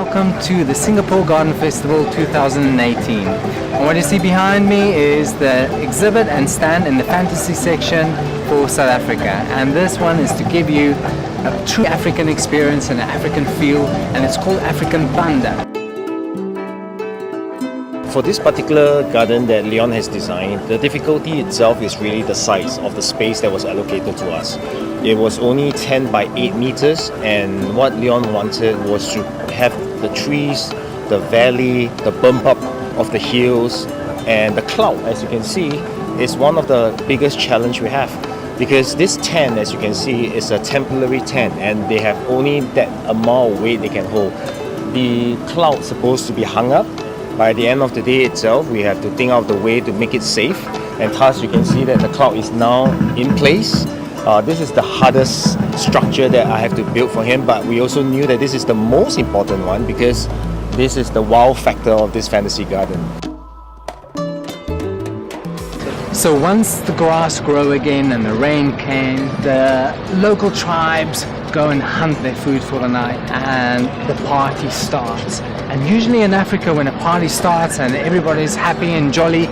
welcome to the Singapore Garden Festival 2018. And what you see behind me is the exhibit and stand in the fantasy section for South Africa. And this one is to give you a true African experience and an African feel, and it's called African Banda. For this particular garden that Leon has designed, the difficulty itself is really the size of the space that was allocated to us. It was only 10 by 8 meters, and what Leon wanted was to have the trees, the valley, the bump up of the hills, and the cloud, as you can see, is one of the biggest challenge we have. Because this tent, as you can see, is a temporary tent, and they have only that amount of weight they can hold. The cloud is supposed to be hung up. By the end of the day itself, we have to think out the way to make it safe, and thus you can see that the cloud is now in place. This is the hardest structure that I have to build for him, but we also knew that this is the most important one because this is the wow factor of this fantasy garden. So once the grass grew again and the rain came, the local tribes go and hunt their food for the night and the party starts. And usually in Africa, when a party starts and everybody's happy and jolly,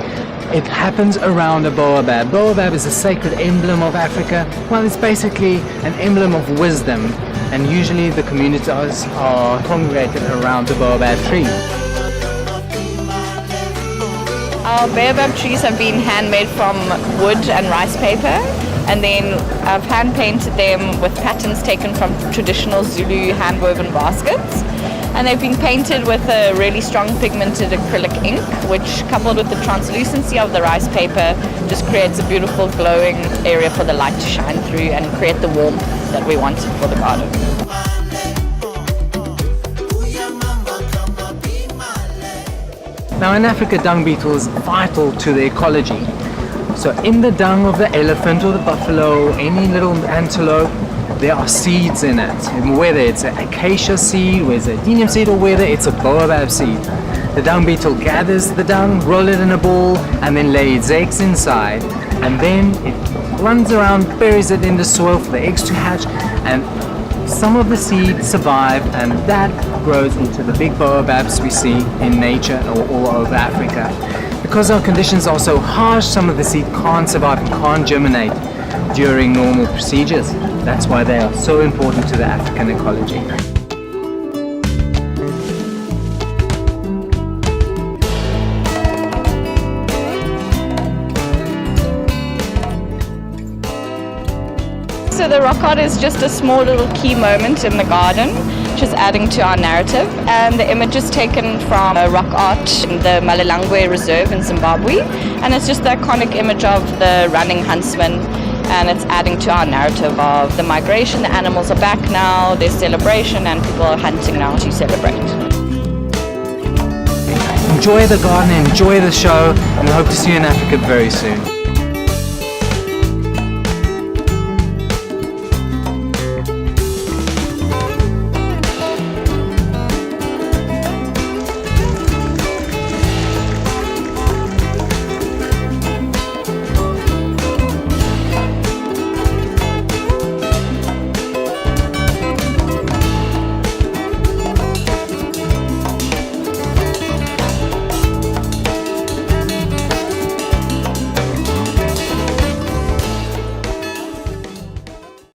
it happens around a baobab. Baobab is a sacred emblem of Africa. Well, it's basically an emblem of wisdom, and usually the communities are congregated around the baobab tree. Our baobab trees have been handmade from wood and rice paper, and then I've hand painted them with patterns taken from traditional Zulu hand-woven baskets. And they've been painted with a really strong pigmented acrylic ink, which coupled with the translucency of the rice paper just creates a beautiful glowing area for the light to shine through and create the warmth that we wanted for the garden. Now in Africa, dung beetle is vital to the ecology. So in the dung of the elephant or the buffalo, any little antelope, there are seeds in it. And whether it's an acacia seed, whether it's a adenium seed, or whether it's a baobab seed. The dung beetle gathers the dung, roll it in a ball, and then lays its eggs inside. And then it runs around, buries it in the soil for the eggs to hatch, and some of the seeds survive, and that grows into the big baobabs we see in nature all over Africa. Because our conditions are so harsh, some of the seed can't survive and can't germinate during normal procedures. That's why they are so important to the African ecology. So the rock art is just a small little key moment in the garden, which is adding to our narrative. And the image is taken from a rock art in the Malelangwe Reserve in Zimbabwe. And it's just the iconic image of the running huntsman. And it's adding to our narrative of the migration. The animals are back now, there's celebration, and people are hunting now to celebrate. Enjoy the garden, enjoy the show, and I hope to see you in Africa very soon.